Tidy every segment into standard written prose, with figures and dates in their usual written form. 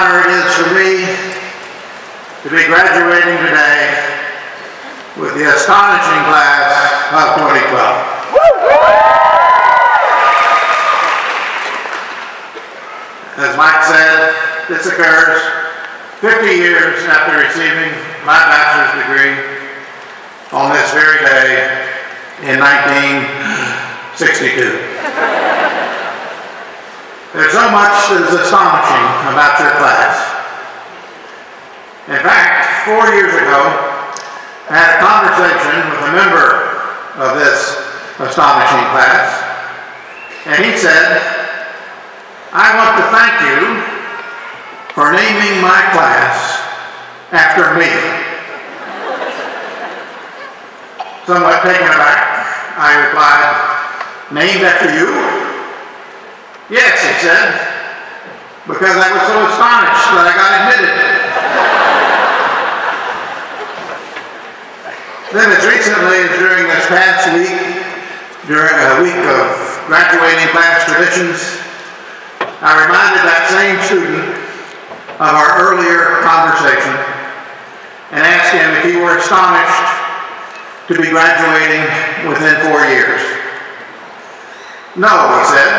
honor it is for me to be graduating today with the astonishing class of 2012. As Mike said, this occurs 50 years after receiving my bachelor's degree on this very day in 1962. There's so much that is astonishing about your class. In fact, 4 years ago, I had a conversation with a member of this astonishing class, and he said, "I want to thank you for naming my class after me." Somewhat taken aback, I replied, "Named after you?" "Yes," he said, "because I was so astonished that I got admitted." Then as recently as during this past week, during a week of graduating class traditions, I reminded that same student of our earlier conversation and asked him if he were astonished to be graduating within 4 years. "No," he said,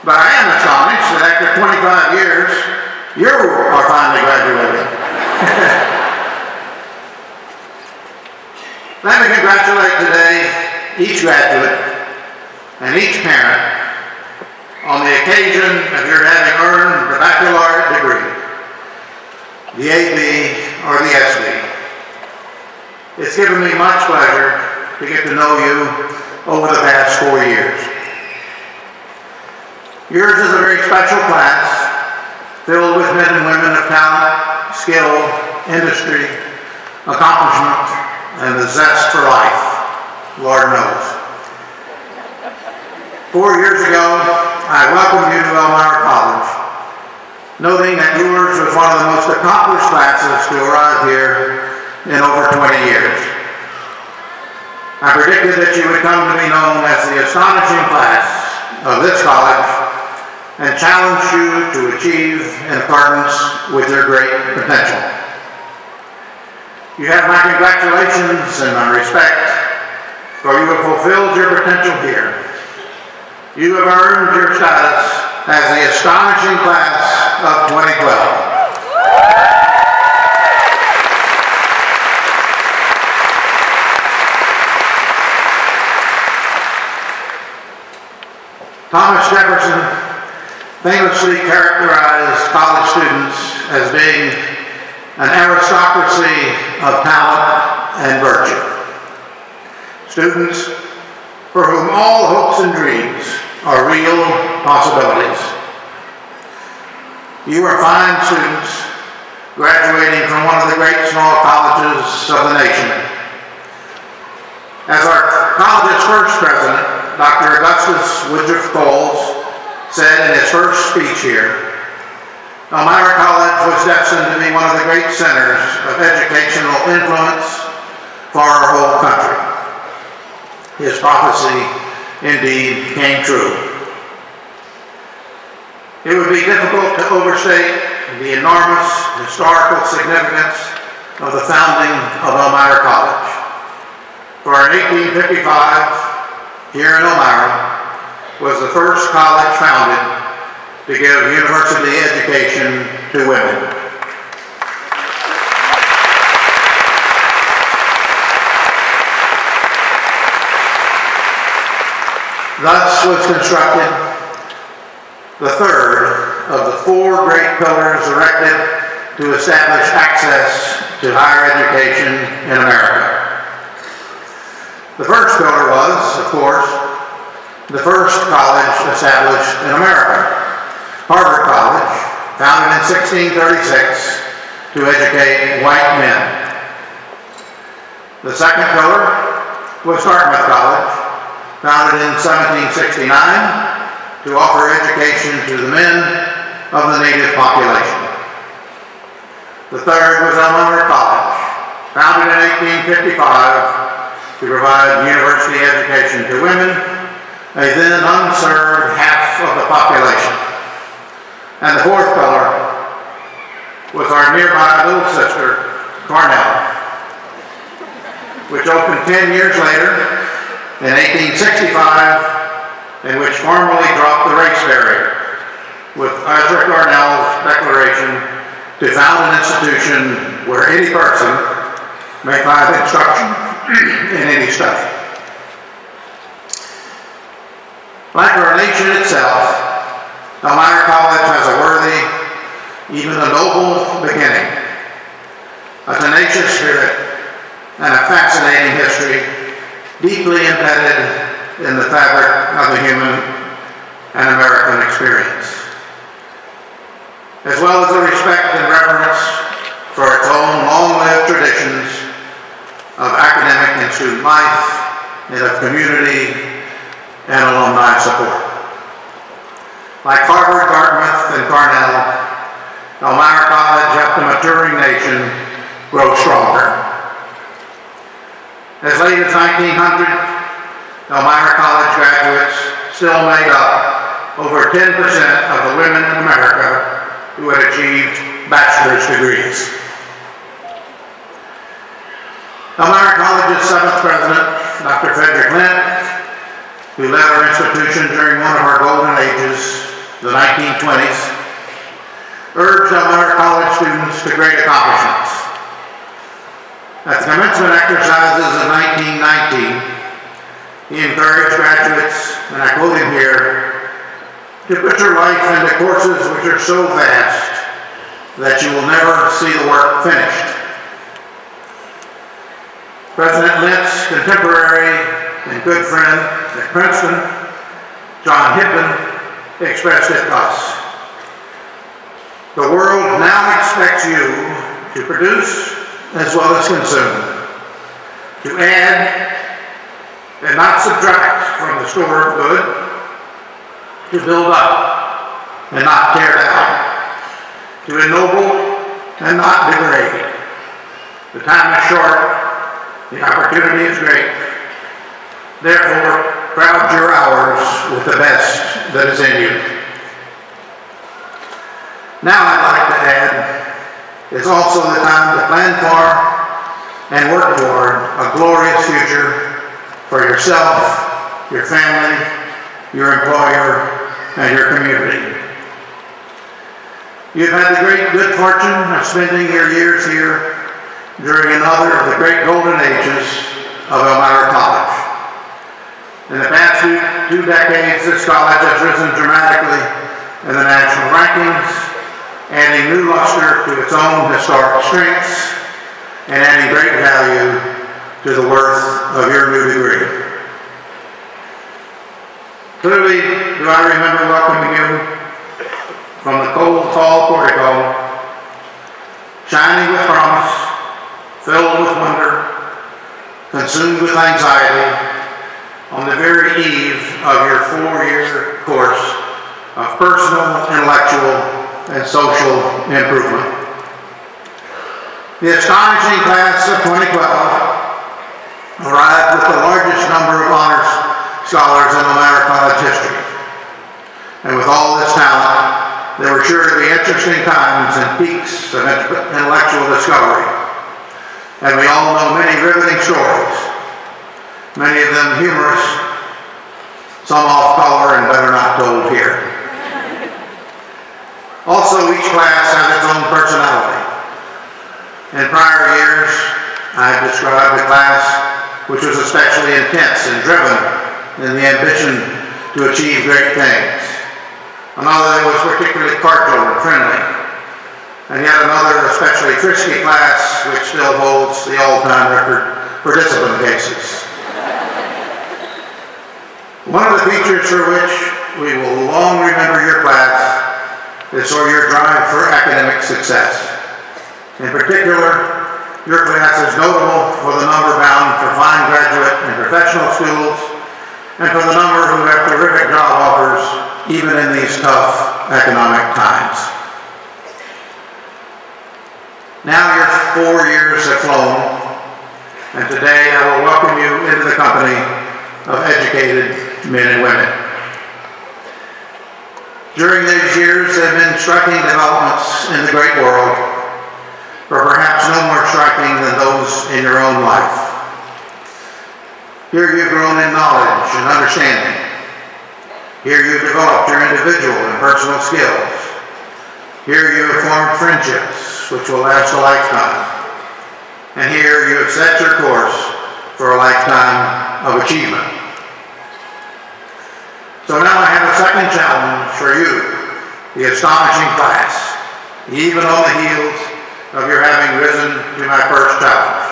"but I am astonished that after 25 years, you are finally graduating." Let me congratulate today each graduate and each parent on the occasion of your having earned the baccalaureate degree, the AB or the SB. It's given me much pleasure to get to know you over the past 4 years. Yours is a very special class, filled with men and women of talent, skill, industry, accomplishment, and the zest for life, Lord knows. 4 years ago, I welcomed you to Elmira College, noting that yours was one of the most accomplished classes to arrive here in over 20 years. I predicted that you would come to be known as the astonishing class of this college and challenge you to achieve in accordance with your great potential. You have my congratulations and my respect, for you have fulfilled your potential here. You have earned your status as the astonishing class of 2012. Thomas Jefferson famously characterized college students as being an aristocracy of talent and virtue. Students for whom all hopes and dreams are real possibilities. You are fine students graduating from one of the great small colleges of the nation. As our college's first president, Dr. Augustus Woodruff Coles, said in his first speech here, Elmira College was destined to be one of the great centers of educational influence for our whole country. His prophecy indeed came true. It would be difficult to overstate the enormous historical significance of the founding of Elmira College. For in 1855, here in Elmira, was the first college founded to give university education to women. Thus was constructed the third of the 4 great pillars erected to establish access to higher education in America. The first pillar was, of course, the first college established in America, Harvard College, founded in 1636 to educate white men. The second pillar was Dartmouth College, founded in 1769 to offer education to the men of the native population. The third was Elmira College, founded in 1855 to provide university education to women, a then unserved half of the population. And the fourth pillar with our nearby little sister, Cornell, which opened 10 years later in 1865, and which formally dropped the race barrier with Ezra Cornell's declaration to found an institution where any person may find instruction in any study. Like our nation itself, Elmira College has a worthy, even a noble beginning, a tenacious spirit, and a fascinating history deeply embedded in the fabric of the human and American experience, as well as a respect and reverence for its own long-lived traditions of academic and student life and of community and alumni support. Like Harvard, Dartmouth, and Cornell, Elmira College helped a maturing nation grow stronger. As late as 1900, Elmira College graduates still made up over 10% of the women in America who had achieved bachelor's degrees. Elmira College's 7th president, Dr. Frederick Lent, who led our institution during one of our golden ages, the 1920s, urged Elmira College students to great accomplishments. At the commencement exercises of 1919, he encouraged graduates, and I quote him here, to put your life into courses which are so vast that you will never see the work finished. President Lent's contemporary and good friend at Princeton, John Hippen, expressed it thus: the world now expects you to produce as well as consume, to add and not subtract from the store of good, to build up and not tear down, to ennoble and not degrade. The time is short, the opportunity is great. Therefore, crowd your hours with the best that is in you. Now I'd like to add, it's also the time to plan for and work toward a glorious future for yourself, your family, your employer, and your community. You've had the great good fortune of spending your years here during another of the great golden ages of Elmira College. In the past two decades, this college has risen dramatically in the national rankings, adding new luster to its own historic strengths and adding great value to the worth of your new degree. Clearly, do I remember welcoming you from the cold, tall portico, shining with promise, filled with wonder, consumed with anxiety, on the very eve of your 4-year course of personal, intellectual, and social improvement. The astonishing class of 2012 arrived with the largest number of honors scholars in Elmira College history. And with all this talent, there were sure to be interesting times and peaks of intellectual discovery. And we all know many riveting stories, many of them humorous, some off color and better not told here. Also, each class has its own personality. In prior years, I have described a class which was especially intense and driven in the ambition to achieve great things. Another that was particularly cordial and friendly. And yet another especially frisky class which still holds the all-time record for discipline cases. One of the features for which we will long remember your class is for your drive for academic success. In particular, your class is notable for the number bound for fine graduate and professional schools, and for the number who have terrific job offers even in these tough economic times. Now your 4 years have flown, and today I will welcome you into the company of educated men and women. During these years there have been striking developments in the great world, or perhaps no more striking than those in your own life. Here you've grown in knowledge and understanding. Here you've developed your individual and personal skills. Here you have formed friendships which will last a lifetime. And here you have set your course for a lifetime of achievement. So now I have a second challenge for you, the astonishing class, even on the heels of your having risen to my first challenge.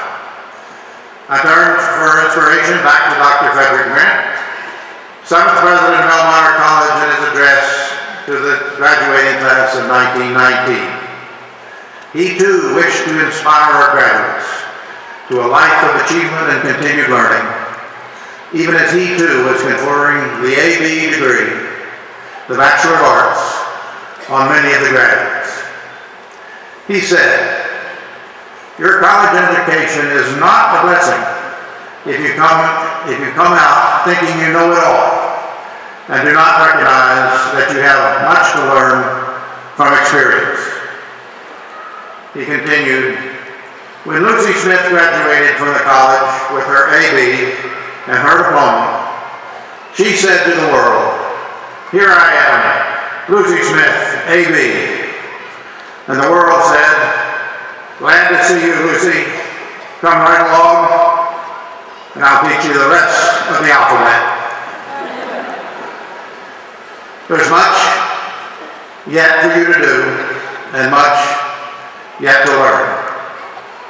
I turned for inspiration back to Dr. Frederick Grant, 7th President of Elmira College, in his address to the graduating class of 1919. He too wished to inspire our graduates to a life of achievement and continued learning, even as he too was conferring the A.B. degree, the Bachelor of Arts, on many of the graduates. He said, "Your college education is not a blessing if you come out thinking you know it all and do not recognize that you have much to learn from experience." He continued, "When Lucy Smith graduated from the college with her A.B. and her diploma, she said to the world, 'Here I am, Lucy Smith, A.B.' And the world said, 'Glad to see you, Lucy. Come right along, and I'll teach you the rest of the alphabet.'" There's much yet for you to do, and much yet to learn.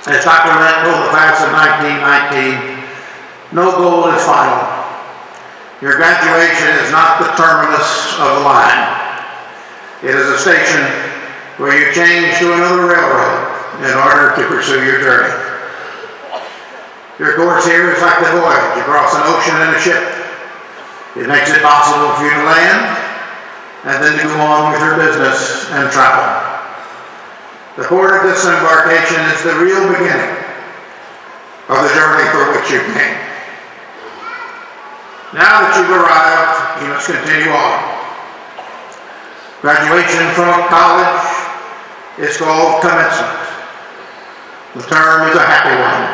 As Dr. Lent told the class of 1919, no goal is final. Your graduation is not the terminus of the line. It is a station where you change to another railroad in order to pursue your journey. Your course here is like the voyage across an ocean in a ship. It makes it possible for you to land and then to go on with your business and travel. The port of this embarkation is the real beginning of the journey for which you came. Now that you've arrived, you must continue on. Graduation from college is called commencement. The term is a happy one.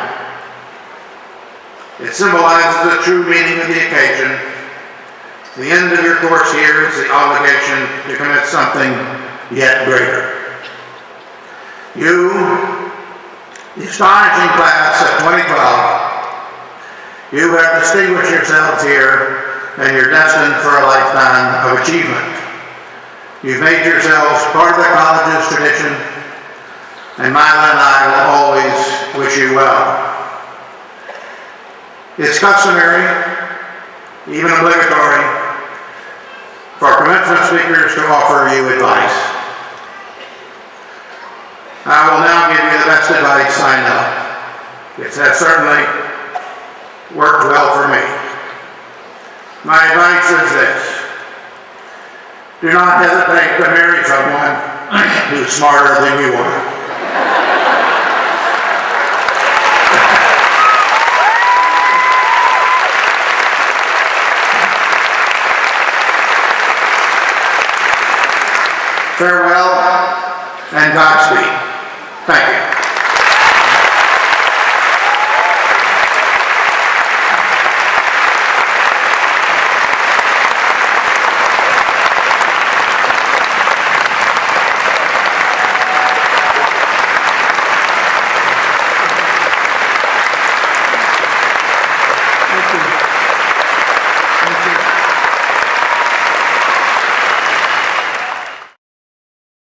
It symbolizes the true meaning of the occasion. The end of your course here is the obligation to commit something yet greater. You, the astonishing class of 2012, you have distinguished yourselves here, and you're destined for a lifetime of achievement. You've made yourselves part of the college's tradition, and Meier and I will always wish you well. It's customary, even obligatory, for commencement speakers to offer you advice. I will now give you the best advice I know. It has certainly worked well for me. My advice is this: do not hesitate to marry someone who's smarter than you are. Farewell and Godspeed. Thank you.